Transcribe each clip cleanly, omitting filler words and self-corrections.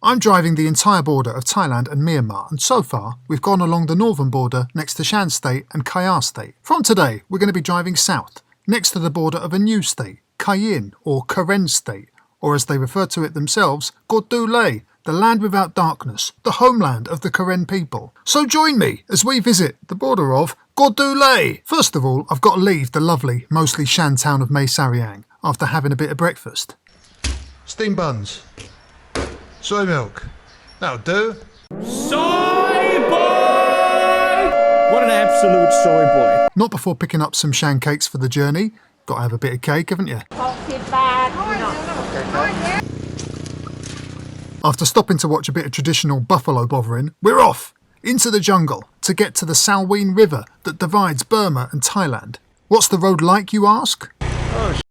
I'm driving the entire border of Thailand and Myanmar, and so far we've gone along the northern border next to Shan State and Kayah State. From today we're going to be driving south, next to the border of a new state, Kayin or Karen State, or as they refer to it themselves, Kawthoolei, the land without darkness, the homeland of the Karen people. So join me as we visit the border of Kawthoolei. First of all, I've got to leave the lovely, mostly Shan town of Mae Sariang after having a bit of breakfast. Steamed buns. Soy milk. That'll do. Soy boy! What an absolute soy boy. Not before picking up some Shan cakes for the journey. Got to have a bit of cake, haven't you? After stopping to watch a bit of traditional buffalo bothering, we're off into the jungle to get to the Salween River that divides Burma and Thailand. What's the road like, you ask? Oh shit.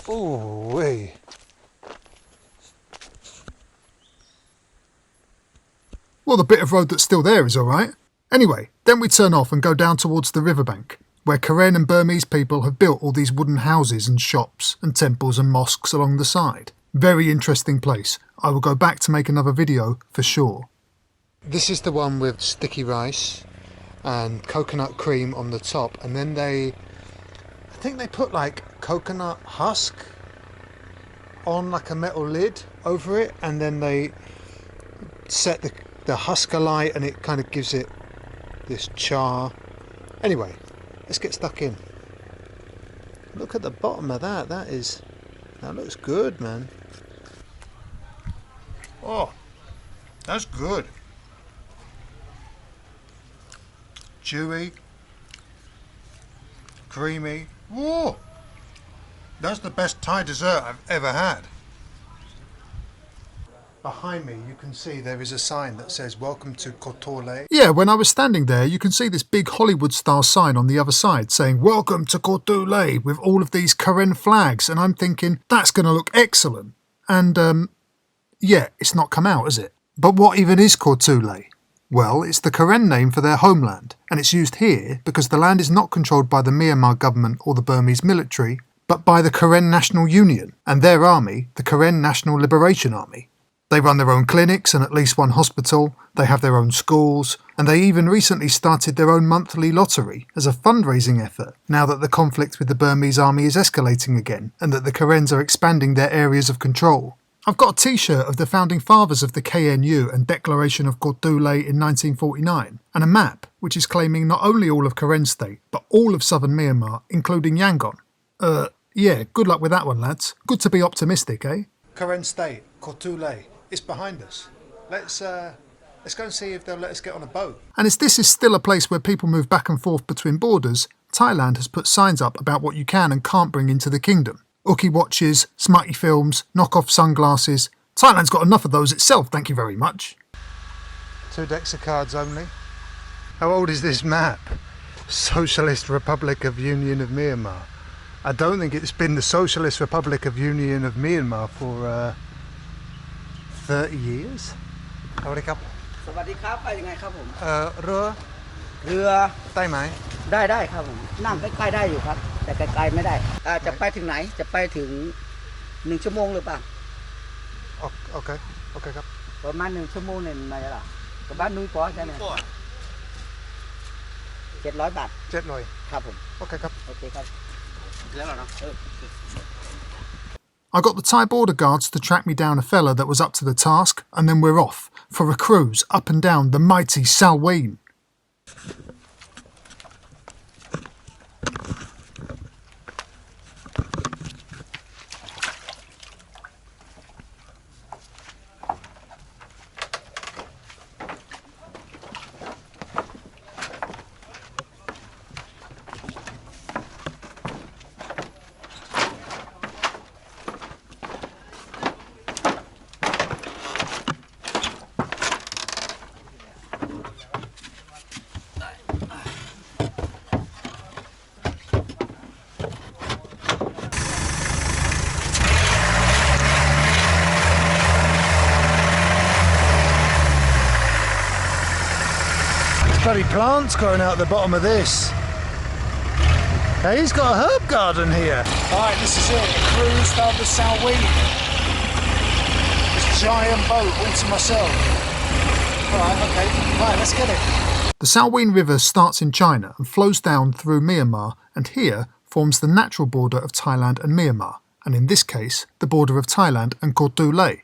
Oh, wee. Well, the bit of road that's still there is alright. Anyway, then we turn off and go down towards the riverbank, where Karen and Burmese people have built all these wooden houses and shops and temples and mosques along the side. Very interesting place. I will go back to make another video for sure. This is the one with sticky rice and coconut cream on the top, and then I think they put like coconut husk on like a metal lid over it, and then they set the husk alight and it kind of gives it this char. Anyway, let's get stuck in. Look at the bottom of that. That looks good, man. Oh, that's good. Chewy. Creamy. Whoa! That's the best Thai dessert I've ever had. Behind me you can see there is a sign that says welcome to Kawthoolei. Yeah, when I was standing there you can see this big Hollywood style sign on the other side saying welcome to Kawthoolei with all of these Karen flags, and I'm thinking that's going to look excellent. And yeah, it's not come out, has it? But what even is Kawthoolei? Well, it's the Karen name for their homeland, and it's used here because the land is not controlled by the Myanmar government or the Burmese military, but by the Karen National Union and their army, the Karen National Liberation Army. They run their own clinics and at least one hospital, they have their own schools, and they even recently started their own monthly lottery as a fundraising effort now that the conflict with the Burmese army is escalating again and that the Karens are expanding their areas of control. I've got a t-shirt of the founding fathers of the KNU and Declaration of Kawthoolei in 1949, and a map which is claiming not only all of Karen State, but all of southern Myanmar, including Yangon. Yeah, good luck with that one, lads. Good to be optimistic, eh? Karen State, Kawthoolei. It's behind us. Let's go and see if they'll let us get on a boat. And as this is still a place where people move back and forth between borders, Thailand has put signs up about what you can and can't bring into the kingdom. Uki watches, smutty films, knock-off sunglasses. Thailand's got enough of those itself, thank you very much. 2 decks of cards only. How old is this map? Socialist Republic of Union of Myanmar. I don't think it's been the Socialist Republic of Union of Myanmar for 30 years. สวัสดีครับ สวัสดีครับไปยังไงครับผม เรือ เรือ ได้ไหม ได้ครับผมนั่งใกล้ๆได้อยู่ครับแต่ไกลๆไม่ได้จะไปถึงไหนจะไปถึง1 ชั่วโมงหรือเปล่า โอเคครับ ประมาณ1 ชั่วโมงเนี่ยมาล่ะกับบ้านนุ้ยปอใช่ไหม700 บาท 700 ครับผม โอเคครับ โอเคครับแล้วเหรอเนาะ I got the Thai border guards to track me down a fella that was up to the task, and then we're off for a cruise up and down the mighty Salween. bloody plants growing out the bottom of this. Hey, he's got a herb garden here. Alright, this is it. A cruise down the Salween. This giant boat all to myself. Alright, okay. Right, let's get it. The Salween River starts in China and flows down through Myanmar, and here forms the natural border of Thailand and Myanmar, and in this case, the border of Thailand and Kawthoolei.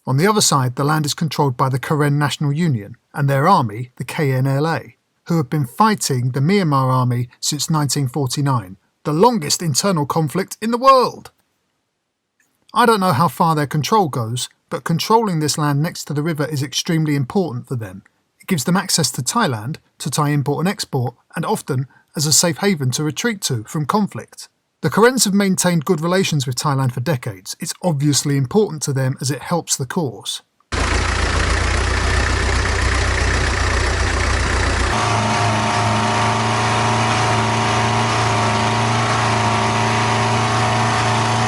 On the other side, the land is controlled by the Karen National Union and their army, the KNLA, who have been fighting the Myanmar army since 1949, the longest internal conflict in the world. I don't know how far their control goes, but controlling this land next to the river is extremely important for them. It gives them access to Thailand, to Thai import and export, and often as a safe haven to retreat to from conflict. The Karens have maintained good relations with Thailand for decades. It's obviously important to them as it helps the cause.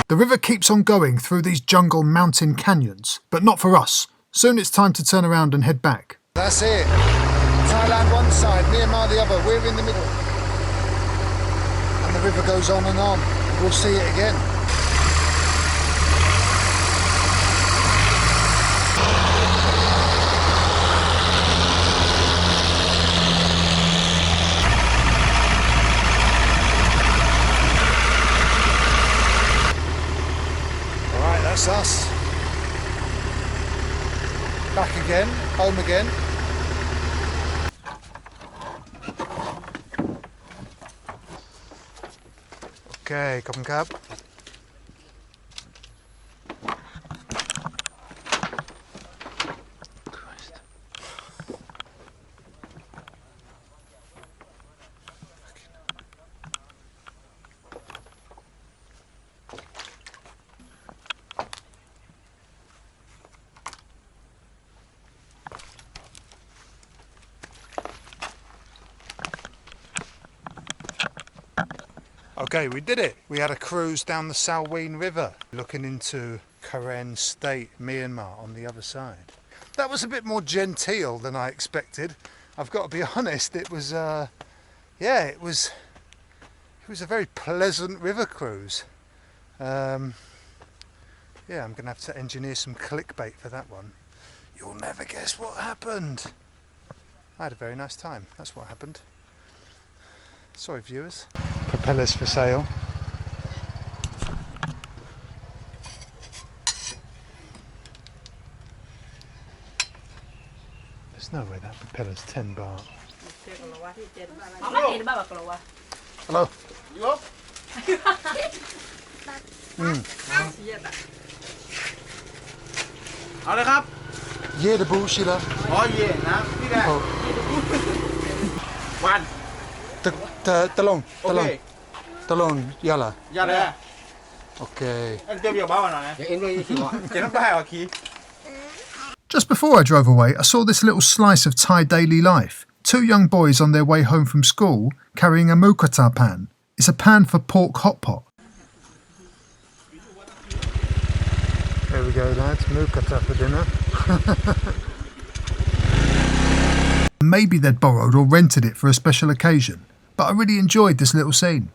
The river keeps on going through these jungle mountain canyons, but not for us. Soon it's time to turn around and head back. That's it. Thailand one side, Myanmar the other. We're in the middle. And the river goes on and on. We'll see it again. Alright, that's us. Back again, home again. Okay, ขอบคุณครับ Okay, we did it. We had a cruise down the Salween River, looking into Karen State, Myanmar, on the other side. That was a bit more genteel than I expected. I've got to be honest. It was, it was a very pleasant river cruise. I'm going to have to engineer some clickbait for that one. You'll never guess what happened. I had a very nice time. That's what happened. Sorry, viewers. Propellers for sale. There's no way that propeller's 10 baht. Hello. You up? Yeah, the bullshit. Oh yeah, nah, One. Talong. Okay. Talong. Yalla. Yeah. Okay. Just before I drove away, I saw this little slice of Thai daily life. Two young boys on their way home from school carrying a mukata pan. It's a pan for pork hot pot. There we go, lads. Mukata for dinner. Maybe they'd borrowed or rented it for a special occasion, but I really enjoyed this little scene.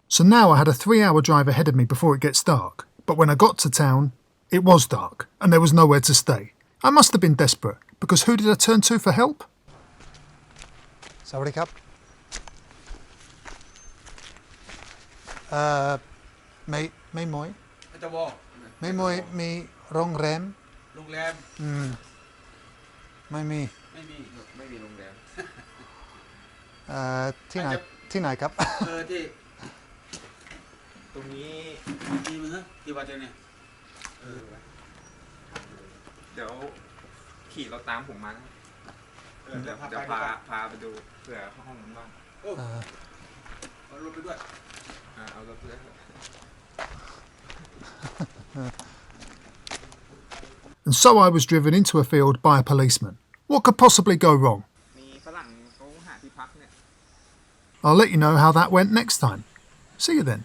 So now I had a 3-hour drive ahead of me before it gets dark, but when I got to town, it was dark and there was nowhere to stay. I must have been desperate, because who did I turn to for help? Sawadee Cup. Mấy mối. Mấy mối mi rong rem. โรงแรม ไม่มี ไม่มีโรงแรม ที่ไหนครับ ที่ตรงนี้ที่มึงที่วัดเนี่ยเดี๋ยวขี่รถตามผมมาเดี๋ยวพาไปดูเผื่อห้องนั้นบ้างเอารถไปด้วยเอารถไปด้วย And so I was driven into a field by a policeman. What could possibly go wrong? มีฝรั่งเขาหาที่พักเนี่ย I'll let you know how that went next time. See you then.